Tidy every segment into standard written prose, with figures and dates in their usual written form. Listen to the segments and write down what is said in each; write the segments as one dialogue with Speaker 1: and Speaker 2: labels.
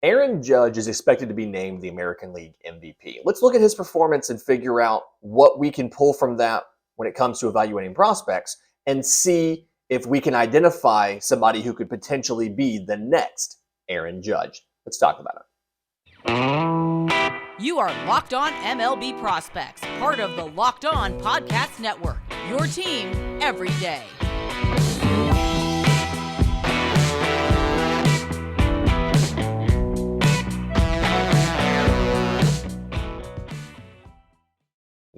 Speaker 1: Aaron Judge is expected to be named the American League MVP. Let's look at his performance and figure out what we can pull from that when it comes to evaluating prospects and see if we can identify somebody who could potentially be the next Aaron Judge. Let's talk about it.
Speaker 2: You are Locked On MLB Prospects, part of the Locked On Podcast Network, your team every day.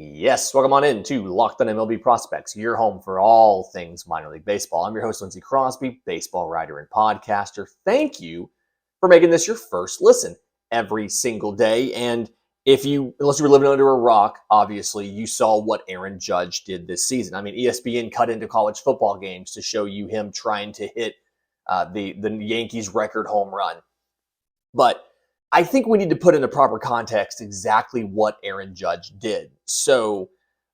Speaker 1: Yes, welcome on in to Locked On MLB Prospects, your home for all things minor league baseball. I'm your host, Lindsey Crosby, baseball writer and podcaster. Thank you for making this your first listen every single day. And unless you were living under a rock, obviously, you saw what Aaron Judge did this season. I mean, ESPN cut into college football games to show you him trying to hit the Yankees' record home run. But I think we need to put in the proper context exactly what Aaron Judge did. So,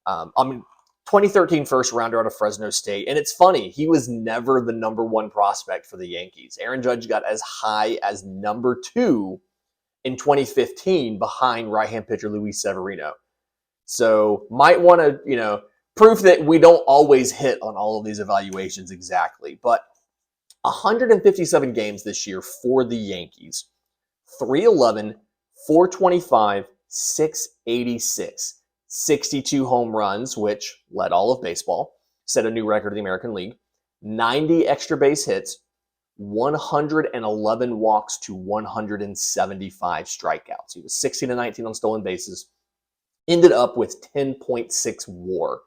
Speaker 1: 2013 first rounder out of Fresno State. And it's funny, he was never the number one prospect for the Yankees. Aaron Judge got as high as number 2 in 2015 behind right-hand pitcher Luis Severino. So might want to, proof that we don't always hit on all of these evaluations exactly. But 157 games this year for the Yankees. 311, 425, 686, 62 home runs, which led all of baseball, set a new record in the American League, 90 extra base hits, 111 walks to 175 strikeouts. He was 16-19 on stolen bases, ended up with 10.6 WAR.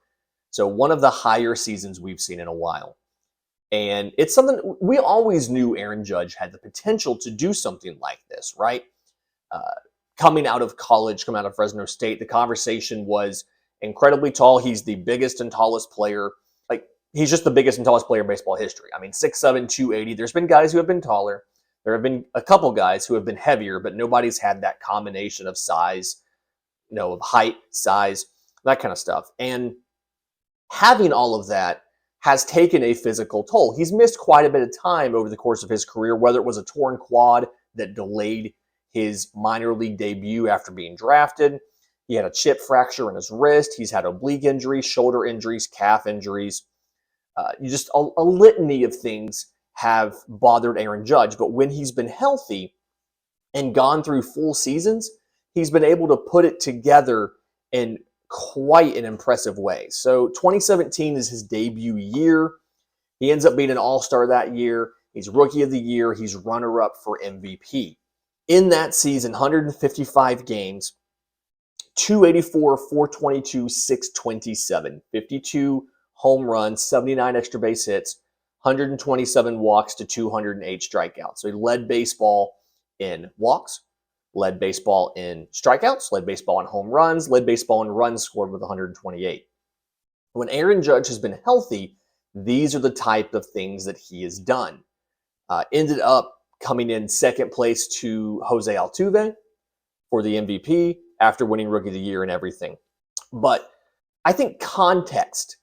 Speaker 1: So one of the higher seasons we've seen in a while. And it's something we always knew Aaron Judge had the potential to do something like this, right? Coming out of college, coming out of Fresno State, the conversation was incredibly tall. He's the biggest and tallest player. He's just the biggest and tallest player in baseball history. I mean, 6'7", 280. There's been guys who have been taller. There have been a couple guys who have been heavier, but nobody's had that combination of size, of height, size, that kind of stuff. And having all of that has taken a physical toll. He's missed quite a bit of time over the course of his career, whether it was a torn quad that delayed his minor league debut after being drafted. He had a chip fracture in his wrist. He's had oblique injuries, shoulder injuries, calf injuries. Just a litany of things have bothered Aaron Judge. But when he's been healthy and gone through full seasons, he's been able to put it together in quite an impressive way. So 2017 is his debut year. He ends up being an all-star that year. He's rookie of the year. He's runner-up for MVP. In that season, 155 games, 284, 422, 627, 52 home runs, 79 extra base hits, 127 walks to 208 strikeouts. So he led baseball in walks, led baseball in strikeouts, led baseball in home runs, led baseball in runs scored with 128. When Aaron Judge has been healthy, these are the type of things that he has done. Ended up coming in second place to Jose Altuve for the MVP after winning Rookie of the Year and everything. But I think context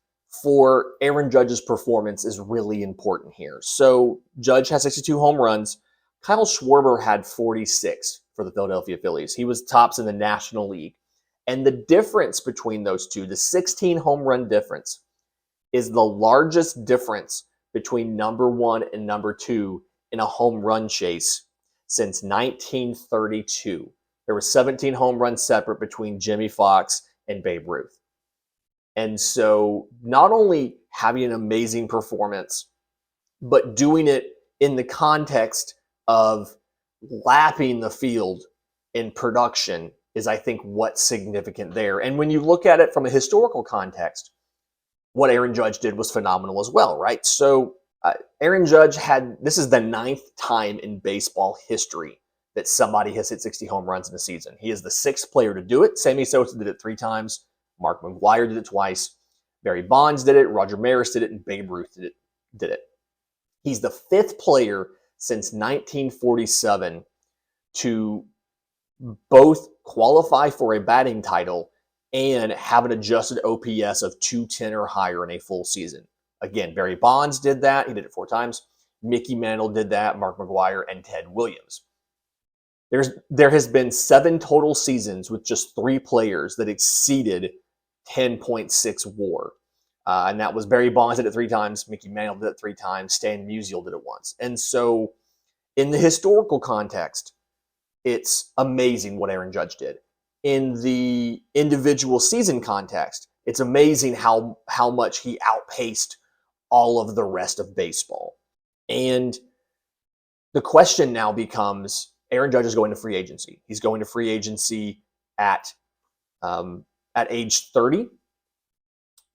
Speaker 1: for Aaron Judge's performance is really important here. So Judge has 62 home runs. Kyle Schwarber had 46 for the Philadelphia Phillies. He was tops in the National League. And the difference between those two, the 16 home run difference, is the largest difference between number 1 and number 2 in a home run chase since 1932. There were 17 home runs separate between Jimmy Fox and Babe Ruth. And so not only having an amazing performance, but doing it in the context of lapping the field in production is, I think, what's significant there. And when you look at it from a historical context, what Aaron Judge did was phenomenal as well, right? So Aaron Judge this is the 9th time in baseball history that somebody has hit 60 home runs in a season. He is the 6th player to do it. Sammy Sosa did it 3 times. Mark McGwire did it twice. Barry Bonds did it. Roger Maris did it. And Babe Ruth did it. He's the 5th player since 1947 to both qualify for a batting title and have an adjusted OPS of 210 or higher in a full season. Again, Barry Bonds did that. He did it 4 times. Mickey Mantle did that, Mark McGwire, and Ted Williams. There has been 7 total seasons with just 3 players that exceeded 10.6 WAR. And that was Barry Bonds did it 3 times, Mickey Mantle did it 3 times, Stan Musial did it once. And so in the historical context, it's amazing what Aaron Judge did. In the individual season context, it's amazing how much he outpaced all of the rest of baseball. And the question now becomes, Aaron Judge is going to free agency. He's going to free agency at age 30.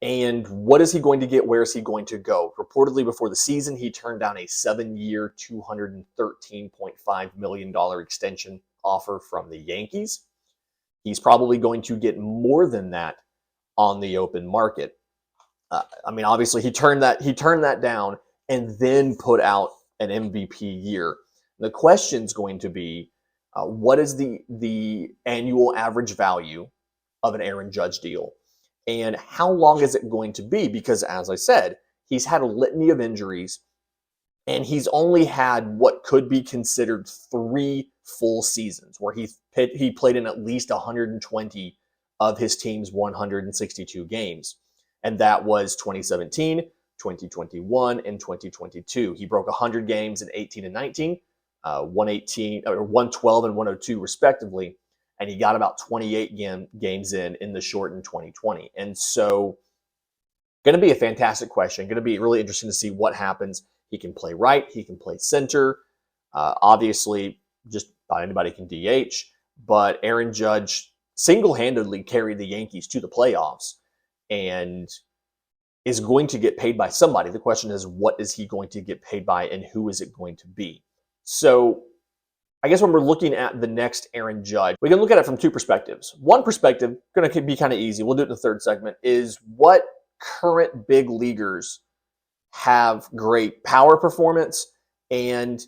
Speaker 1: And what is he going to get? Where is he going to go? Reportedly, before the season, he turned down a 7-year, $213.5 million extension offer from the Yankees. He's probably going to get more than that on the open market. Obviously, he turned that down and then put out an MVP year. The question's going to be, what is the annual average value of an Aaron Judge deal? And how long is it going to be? Because, as I said, he's had a litany of injuries, and he's only had what could be considered 3 full seasons where he played in at least 120 of his team's 162 games. And that was 2017, 2021, and 2022. He broke 100 games in 18 and 19, 112 and 102 respectively, and he got about 28 games in the shortened 2020. And so, going to be a fantastic question. Going to be really interesting to see what happens. He can play right. He can play center. Obviously, just about anybody can DH. But Aaron Judge single-handedly carried the Yankees to the playoffs and is going to get paid by somebody. The question is, what is he going to get paid by, and who is it going to be? So I guess when we're looking at the next Aaron Judge, we can look at it from 2 perspectives. One perspective, going to be kind of easy, we'll do it in the third segment, is what current big leaguers have great power performance and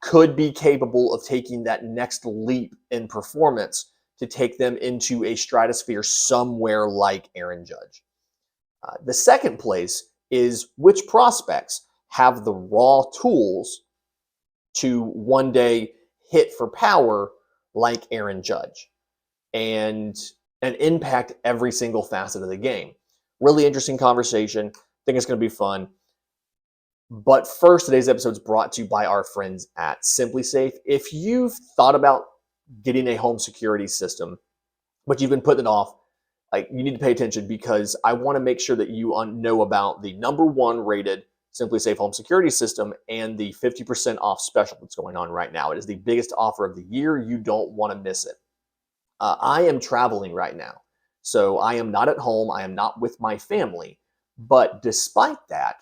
Speaker 1: could be capable of taking that next leap in performance to take them into a stratosphere somewhere like Aaron Judge. The second place is which prospects have the raw tools to one day hit for power like Aaron Judge and impact every single facet of the game. Really interesting conversation. I think it's going to be fun. But first, today's episode is brought to you by our friends at SimpliSafe. If you've thought about getting a home security system, but you've been putting it off, you need to pay attention, because I want to make sure that you know about the #1 rated SimpliSafe home security system and the 50% off special that's going on right now. It is the biggest offer of the year. You don't want to miss it. I am traveling right now, so I am not at home. I am not with my family. But despite that,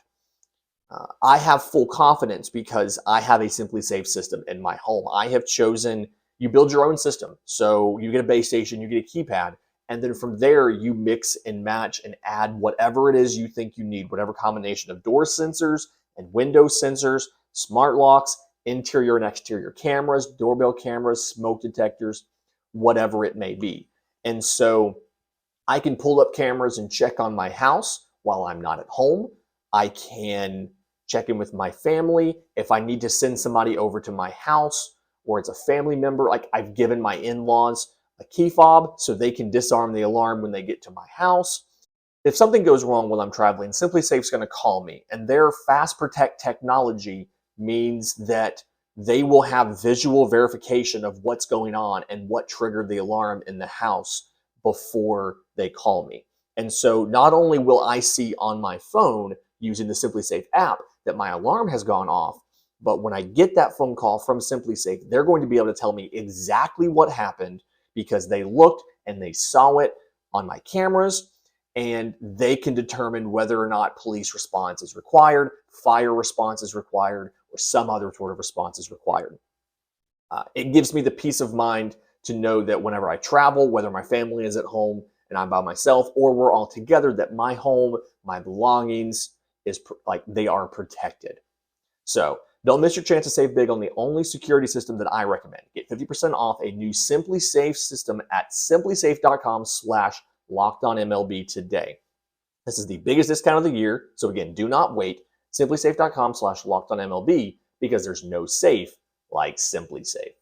Speaker 1: I have full confidence because I have a SimpliSafe system in my home. I have chosen, you build your own system. So you get a base station, you get a keypad, and then from there you mix and match and add whatever it is you think you need, whatever combination of door sensors and window sensors, smart locks, interior and exterior cameras, doorbell cameras, smoke detectors, whatever it may be. And so I can pull up cameras and check on my house while I'm not at home. I can check in with my family. If I need to send somebody over to my house or it's a family member, I've given my in-laws a key fob so they can disarm the alarm when they get to my house. If something goes wrong while I'm traveling, SimpliSafe's going to call me, and their Fast Protect technology means that they will have visual verification of what's going on and what triggered the alarm in the house before they call me. And so not only will I see on my phone using the SimpliSafe app that my alarm has gone off, but when I get that phone call from SimpliSafe, they're going to be able to tell me exactly what happened, because they looked and they saw it on my cameras, and they can determine whether or not police response is required, fire response is required, or some other sort of response is required. It gives me the peace of mind to know that whenever I travel, whether my family is at home and I'm by myself or we're all together, that my home, my belongings, they are protected. So don't miss your chance to save big on the only security system that I recommend. Get 50% off a new SimpliSafe system at simplisafe.com/LockedOnMLB today. This is the biggest discount of the year. So again, do not wait. simplisafe.com/LockedOnMLB, because there's no safe like SimpliSafe.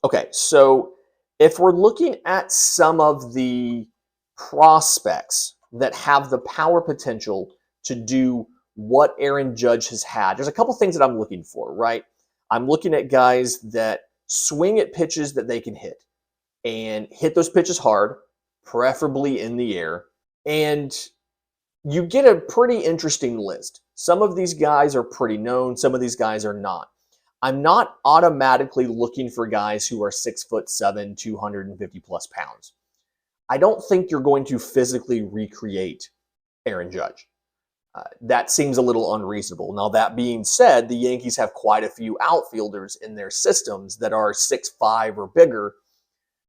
Speaker 1: Okay, so if we're looking at some of the prospects that have the power potential to do what Aaron Judge has had, there's a couple things that I'm looking for, right? I'm looking at guys that swing at pitches that they can hit and hit those pitches hard, preferably in the air. And you get a pretty interesting list. Some of these guys are pretty known, some of these guys are not. I'm not automatically looking for guys who are 6'7", 250 plus pounds. I don't think you're going to physically recreate Aaron Judge. That seems a little unreasonable. Now, that being said, the Yankees have quite a few outfielders in their systems that are 6'5" or bigger,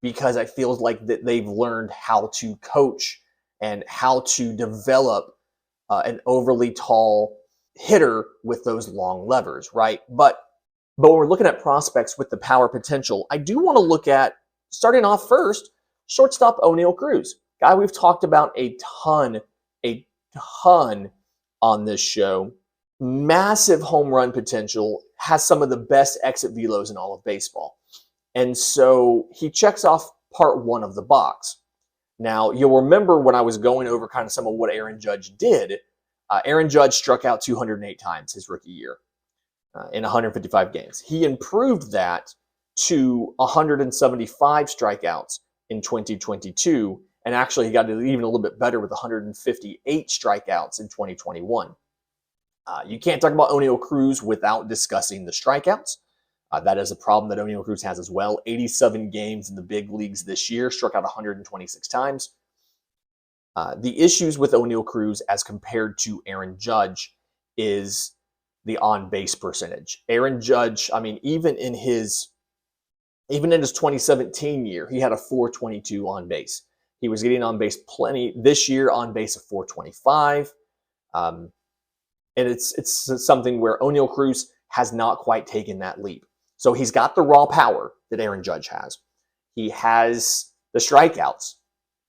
Speaker 1: because I feel like that they've learned how to coach and how to develop an overly tall hitter with those long levers, right? But when we're looking at prospects with the power potential, I do want to look at, starting off first, shortstop Oneil Cruz. Guy we've talked about a ton on this show. Massive home run potential, has some of the best exit velos in all of baseball. And so he checks off part one of the box. Now, you'll remember when I was going over kind of some of what Aaron Judge did, Aaron Judge struck out 208 times his rookie year in 155 games. He improved that to 175 strikeouts in 2022, and actually he got even a little bit better with 158 strikeouts in 2021. You can't talk about Oneil Cruz without discussing the strikeouts. That is a problem that Oneil Cruz has as well. 87 games in the big leagues this year, struck out 126 times. The issues with Oneil Cruz as compared to Aaron Judge is the on-base percentage. Aaron Judge, I mean, even in his 2017 year, he had a 422 on base. He was getting on base plenty. This year, on base of 425. And it's something where Oneil Cruz has not quite taken that leap. So he's got the raw power that Aaron Judge has. He has the strikeouts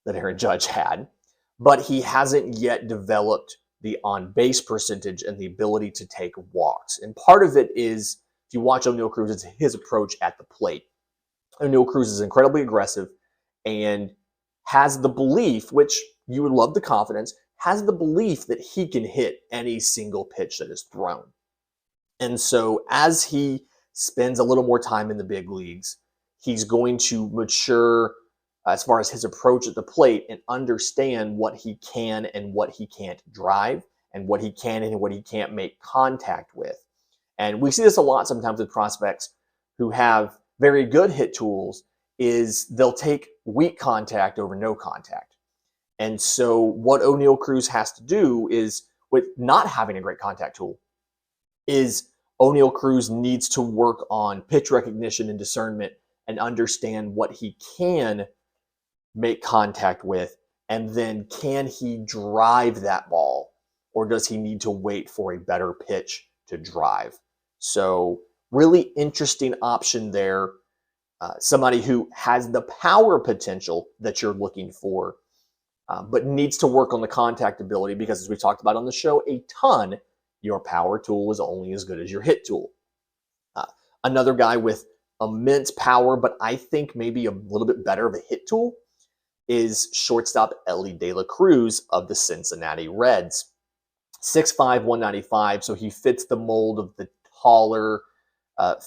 Speaker 1: that Aaron Judge had, but he hasn't yet developed the on-base percentage and the ability to take walks. And part of it is, if you watch Oneil Cruz, it's his approach at the plate. Oneil Cruz is incredibly aggressive and has the belief, which you would love the confidence, has the belief that he can hit any single pitch that is thrown. And so as he spends a little more time in the big leagues, he's going to mature as far as his approach at the plate and understand what he can and what he can't drive, and what he can and what he can't make contact with. And we see this a lot sometimes with prospects who have very good hit tools, is they'll take weak contact over no contact. And so what Oneil Cruz has to do is, with not having a great contact tool, is Oneil Cruz needs to work on pitch recognition and discernment and understand what he can make contact with, and then can he drive that ball, or does he need to wait for a better pitch to drive? So really interesting option there. Somebody who has the power potential that you're looking for, but needs to work on the contact ability, because as we talked about on the show a ton, your power tool is only as good as your hit tool. Another guy with immense power, but I think maybe a little bit better of a hit tool, is shortstop Elly de la Cruz of the Cincinnati Reds. 6'5", 195, so he fits the mold of the taller,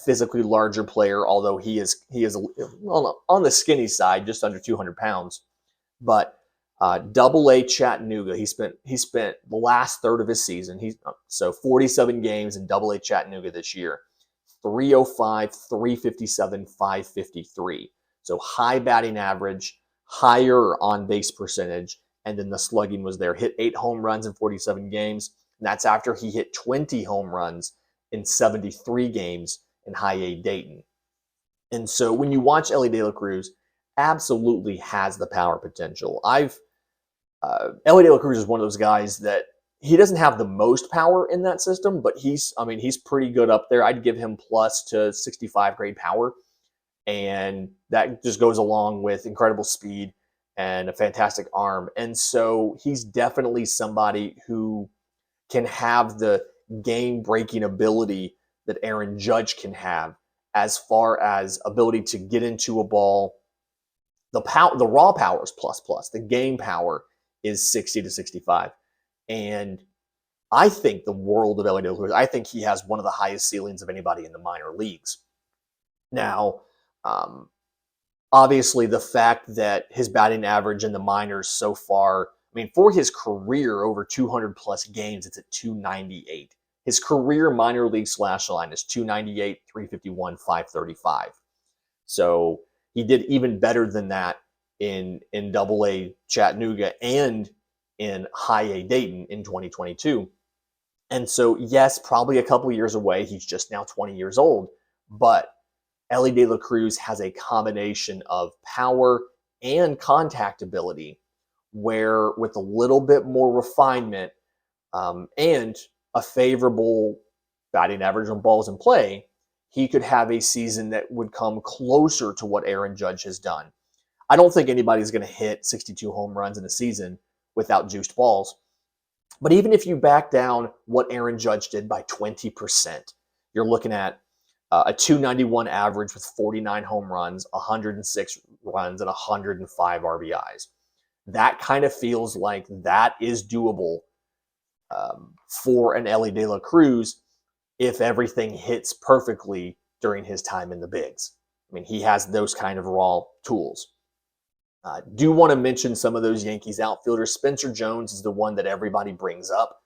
Speaker 1: physically larger player, although he is on the skinny side, just under 200 pounds. But Double-A Chattanooga, he spent the last third of his season, so 47 games in Double-A Chattanooga this year. 305, 357, 553. So high batting average, higher on-base percentage, and then the slugging was there. Hit 8 home runs in 47 games. And that's after he hit 20 home runs in 73 games in High A Dayton. And so when you watch Elly de la Cruz, absolutely has the power potential. Elly de la Cruz is one of those guys that he doesn't have the most power in that system, but he's pretty good up there. I'd give him plus to 65 grade power. And that just goes along with incredible speed and a fantastic arm. And so he's definitely somebody who can have the game-breaking ability that Aaron Judge can have as far as ability to get into a ball. The raw power is plus. The game power is 60 to 65. And I think the world of Elly De La Cruz. I think he has one of the highest ceilings of anybody in the minor leagues. Now, obviously, the fact that his batting average in the minors so far, I mean, for his career over 200 plus games, it's at 298. His career minor league slash line is 298, 351, 535. So he did even better than that in Double-A Chattanooga and in High-A Dayton in 2022. And so, yes, probably a couple years away. He's just now 20 years old. But Elly De La Cruz has a combination of power and contact ability where, with a little bit more refinement and a favorable batting average on balls in play, he could have a season that would come closer to what Aaron Judge has done. I don't think anybody's going to hit 62 home runs in a season without juiced balls. But even if you back down what Aaron Judge did by 20%, you're looking at a 291 average with 49 home runs, 106 runs, and 105 RBIs. That kind of feels like that is doable for an Elly De La Cruz if everything hits perfectly during his time in the bigs. I mean, he has those kind of raw tools. Do want to mention some of those Yankees outfielders. Spencer Jones is the one that everybody brings up.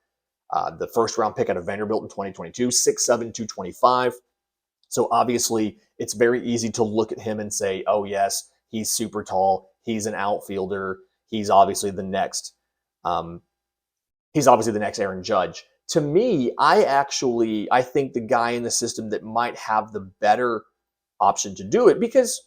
Speaker 1: The first round pick out of Vanderbilt in 2022, 6'7", 225. So obviously, it's very easy to look at him and say, oh, yes, he's super tall. He's an outfielder. He's obviously the next Aaron Judge. To me, I think the guy in the system that might have the better option to do it, because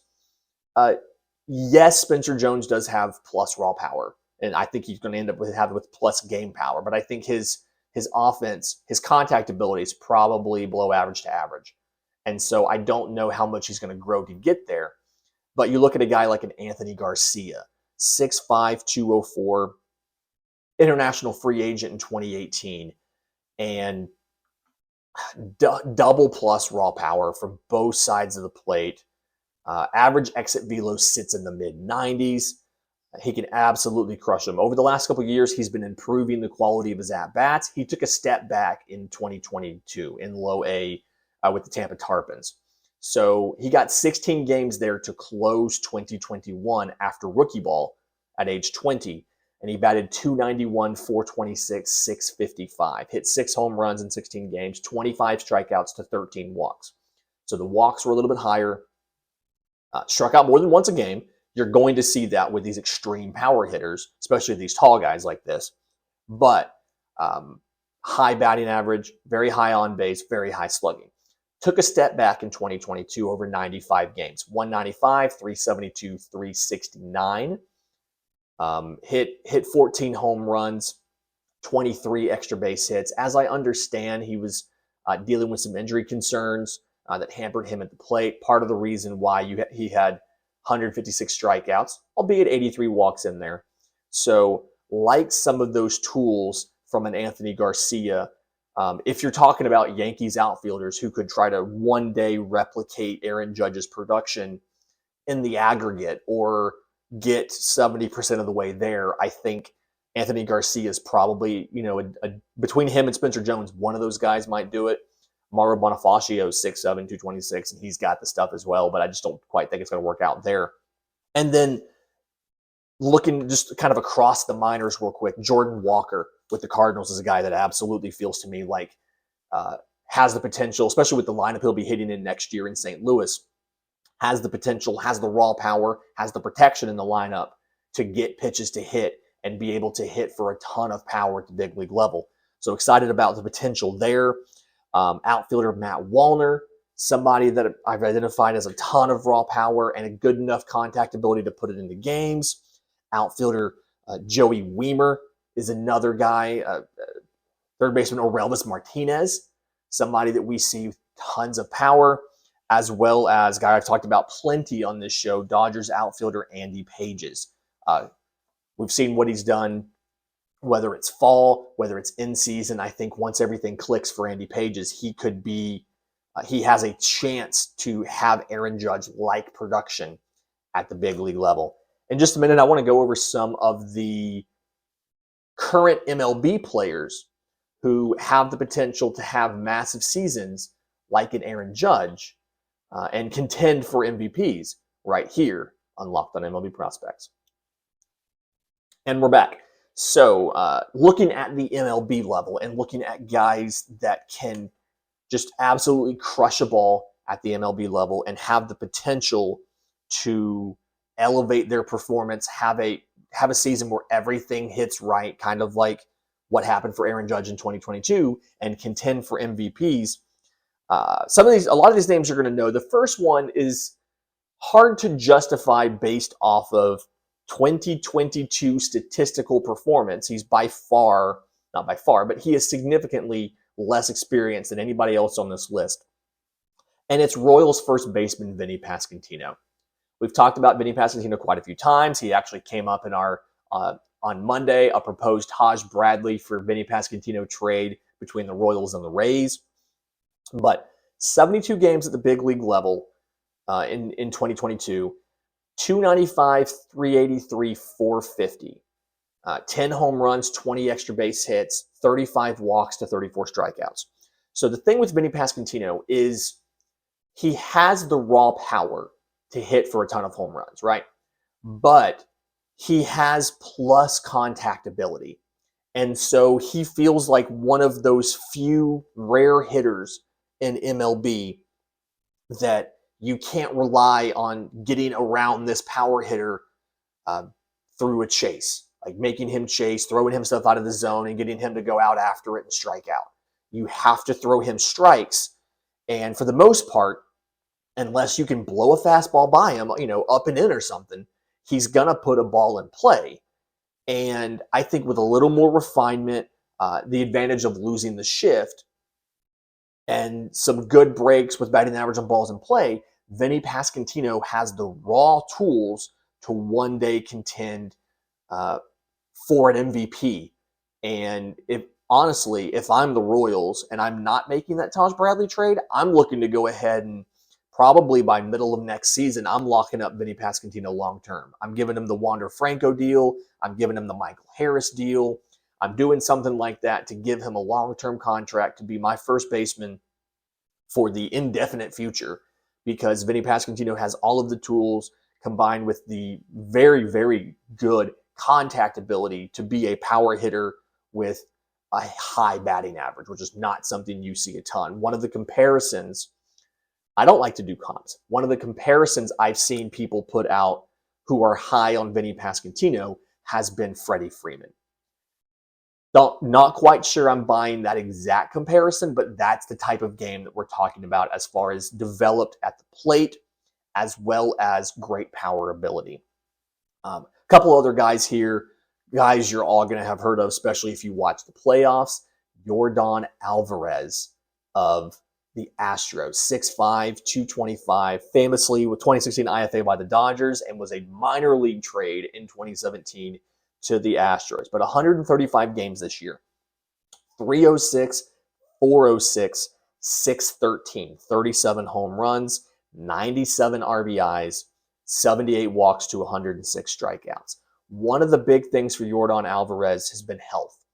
Speaker 1: yes, Spencer Jones does have plus raw power, and I think he's going to end up with plus game power. But I think his offense, his contact ability is probably below average to average. And so I don't know how much he's going to grow to get there. But you look at a guy like an Anthony Garcia, 6'5", 204, international free agent in 2018, and double plus raw power from both sides of the plate. Average exit velo sits in the mid-90s. He can absolutely crush them. Over the last couple of years, he's been improving the quality of his at-bats. He took a step back in 2022 in low A with the Tampa Tarpons. So he got 16 games there to close 2021 after rookie ball at age 20. And he batted 291, 426, 655. Hit 6 home runs in 16 games, 25 strikeouts to 13 walks. So the walks were a little bit higher. Struck out more than once a game. You're going to see that with these extreme power hitters, especially these tall guys like this. But high batting average, very high on base, very high slugging. Took a step back in 2022 over 95 games. 195, 372, 369. Hit 14 home runs, 23 extra base hits. As I understand, he was dealing with some injury concerns that hampered him at the plate. Part of the reason why he had 156 strikeouts, albeit 83 walks in there. So like some of those tools from an Anthony Garcia, if you're talking about Yankees outfielders who could try to one day replicate Aaron Judge's production in the aggregate or get 70% of the way there, I think Anthony Garcia is probably, between him and Spencer Jones, one of those guys might do it. Mauro Bonifacio is 6'7", 226, and he's got the stuff as well, but I just don't quite think it's going to work out there. And then looking just kind of across the minors real quick, Jordan Walker with the Cardinals is a guy that absolutely feels to me like has the potential, especially with the lineup he'll be hitting in next year in St. Louis, has the potential, has the raw power, has the protection in the lineup to get pitches to hit and be able to hit for a ton of power at the big league level. So excited about the potential there. Outfielder Matt Wallner, somebody that I've identified as a ton of raw power and a good enough contact ability to put it into games. Outfielder Joey Wiemer is another guy. Third baseman Orelvis Martinez, somebody that we see tons of power, as well as a guy I've talked about plenty on this show, Dodgers outfielder Andy Pages. We've seen what he's done, whether it's fall, whether it's in season. I think once everything clicks for Andy Pages, he could be he has a chance to have Aaron Judge-like production at the big league level. In just a minute, I want to go over some of the current MLB players who have the potential to have massive seasons like an Aaron Judge and contend for MVPs right here on Locked on MLB Prospects. And we're back. So looking at the MLB level and looking at guys that can just absolutely crush a ball at the MLB level and have the potential to elevate their performance, have a season where everything hits right, kind of like what happened for Aaron Judge in 2022, and contend for MVPs. A lot of these names you're going to know. The first one is hard to justify based off of 2022 statistical performance. He's not by far, but he is significantly less experienced than anybody else on this list. And it's Royals first baseman Vinnie Pasquantino. We've talked about Vinnie Pasquantino quite a few times. He actually came up in our on Monday, a proposed Taj Bradley for Vinnie Pasquantino trade between the Royals and the Rays. But 72 games at the big league level in 2022, 295, 383, 450. 10 home runs, 20 extra base hits, 35 walks to 34 strikeouts. So the thing with Vinnie Pasquantino is he has the raw power to hit for a ton of home runs, right? But he has plus contact ability. And so he feels like one of those few rare hitters in MLB that you can't rely on getting around this power hitter through a chase, like making him chase, throwing himself out of the zone and getting him to go out after it and strike out. You have to throw him strikes. And for the most part, unless you can blow a fastball by him, up and in or something, he's going to put a ball in play. And I think with a little more refinement, the advantage of losing the shift, and some good breaks with batting average on balls in play, Vinnie Pasquantino has the raw tools to one day contend for an MVP. And if I'm the Royals and I'm not making that Taj Bradley trade, I'm looking to go ahead and probably by middle of next season, I'm locking up Vinnie Pasquantino long term. I'm giving him the Wander Franco deal. I'm giving him the Michael Harris deal. I'm doing something like that to give him a long-term contract to be my first baseman for the indefinite future, because Vinnie Pasquantino has all of the tools combined with the very, very good contact ability to be a power hitter with a high batting average, which is not something you see a ton. One of the comparisons, I don't like to do comps. One of the comparisons I've seen people put out who are high on Vinnie Pasquantino has been Freddie Freeman. Not quite sure I'm buying that exact comparison, but that's the type of game that we're talking about as far as developed at the plate, as well as great power ability. A couple other guys here, guys you're all going to have heard of, especially if you watch the playoffs. Yordan Alvarez of the Astros, 6'5", 225, famously with 2016 IFA by the Dodgers, and was a minor league trade in 2017 to the Astros. But 135 games this year, 306, 406, 613, 37 home runs, 97 RBIs, 78 walks to 106 strikeouts. One of the big things for Yordan Alvarez has been health.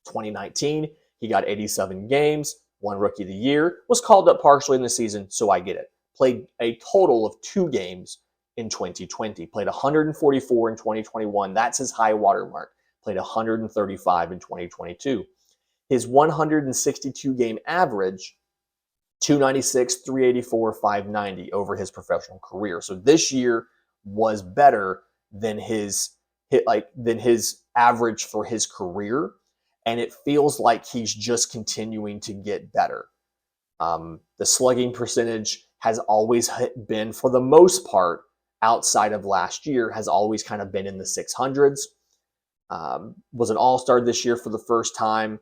Speaker 1: 2019, he got 87 games, won Rookie of the Year, was called up partially in the season, so I get it. Played a total of 2 games in 2020. Played 144 in 2021. That's his high water mark. Played 135 in 2022. His 162 game average, 296, 384, 590 over his professional career. So this year was better than his average for his career, and it feels like he's just continuing to get better. The slugging percentage has always been, for the most part, outside of last year, has always kind of been in the 600s. Was an all-star this year for the first time,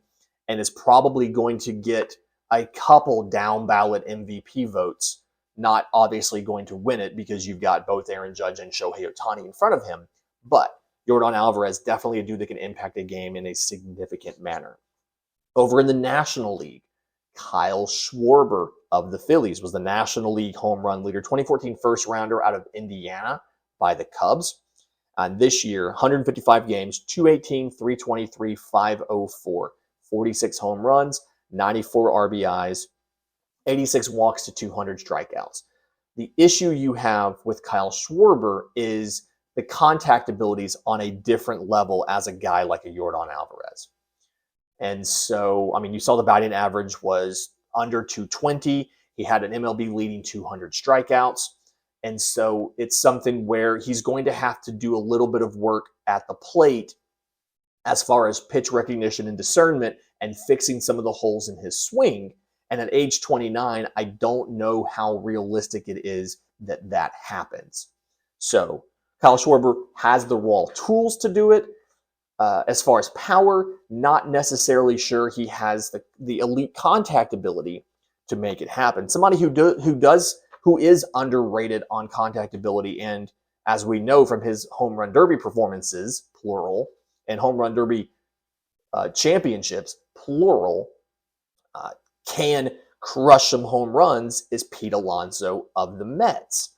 Speaker 1: and is probably going to get a couple down-ballot MVP votes. Not obviously going to win it because you've got both Aaron Judge and Shohei Ohtani in front of him, but Yordan Alvarez, definitely a dude that can impact a game in a significant manner. Over in the National League, Kyle Schwarber of the Phillies was the National League home run leader, 2014 first rounder out of Indiana by the Cubs. And this year, 155 games, 218, 323, 504, 46 home runs, 94 RBIs, 86 walks to 200 strikeouts. The issue you have with Kyle Schwarber is the contact abilities on a different level as a guy like a Yordan Alvarez. And so, you saw the batting average was under 220. He had an MLB leading 200 strikeouts. And so it's something where he's going to have to do a little bit of work at the plate as far as pitch recognition and discernment and fixing some of the holes in his swing. And at age 29, I don't know how realistic it is that that happens. So Kyle Schwarber has the raw tools to do it. As far as power, not necessarily sure he has the elite contact ability to make it happen. Somebody who is underrated on contact ability, and as we know from his home run derby performances, plural, and home run derby championships, plural, can crush some home runs, is Pete Alonso of the Mets.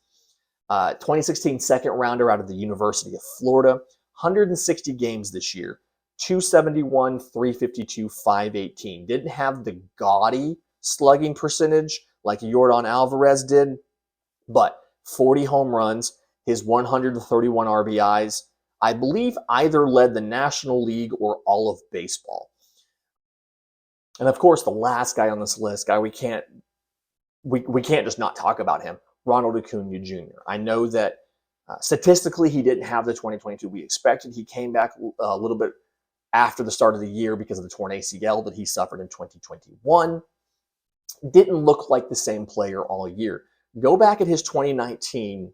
Speaker 1: 2016 second rounder out of the University of Florida, 160 games this year, 271, 352, 518. Didn't have the gaudy slugging percentage like Yordan Alvarez did, but 40 home runs, his 131 RBIs, I believe either led the National League or all of baseball. And of course, the last guy on this list, we can't just not talk about him, Ronald Acuna Jr. I know that statistically he didn't have the 2022 we expected. He came back a little bit after the start of the year because of the torn ACL that he suffered in 2021. Didn't look like the same player all year. Go back at his 2019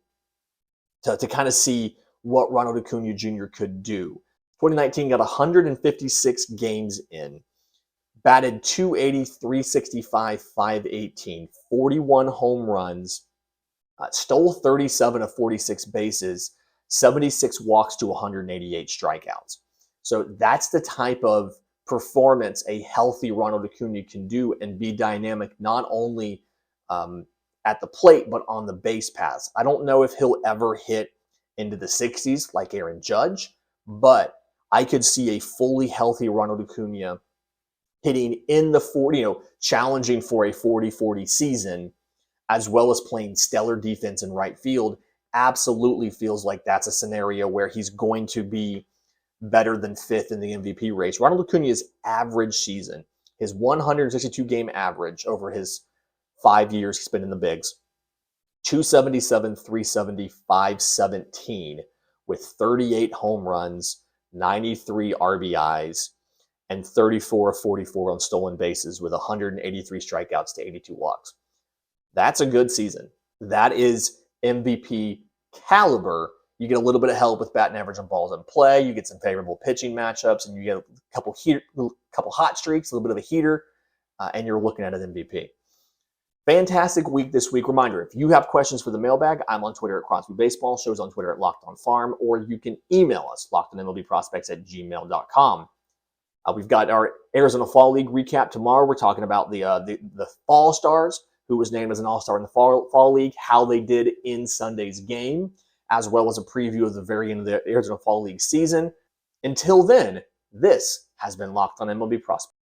Speaker 1: to kind of see what Ronald Acuna Jr. could do. 2019 got 156 games in, batted 280, 365, 518, 41 home runs, stole 37 of 46 bases, 76 walks to 188 strikeouts. So that's the type of performance a healthy Ronald Acuna can do and be dynamic not only at the plate, but on the base paths. I don't know if he'll ever hit into the 60s like Aaron Judge, but I could see a fully healthy Ronald Acuna hitting in the 40, challenging for a 40-40 season, as well as playing stellar defense in right field. Absolutely feels like that's a scenario where he's going to be better than fifth in the MVP race. Ronald Acuna's average season, his 162-game average over his 5 years he's been in the bigs, 277, 370, 517, with 38 home runs, 93 RBIs, and 34 of 44 on stolen bases with 183 strikeouts to 82 walks. That's a good season. That is MVP caliber. You get a little bit of help with batting average on balls in play. You get some favorable pitching matchups, and you get a couple hot streaks, a little bit of a heater, and you're looking at an MVP. Fantastic week this week. Reminder, if you have questions for the mailbag, I'm on Twitter at Crosby Baseball, shows on Twitter at Locked On Farm, or you can email us, lockedonmlbprospects@gmail.com. We've got our Arizona Fall League recap tomorrow. We're talking about the Fall Stars, who was named as an All-Star in the Fall League, how they did in Sunday's game, as well as a preview of the very end of the Arizona Fall League season. Until then, this has been Locked On MLB Prospects.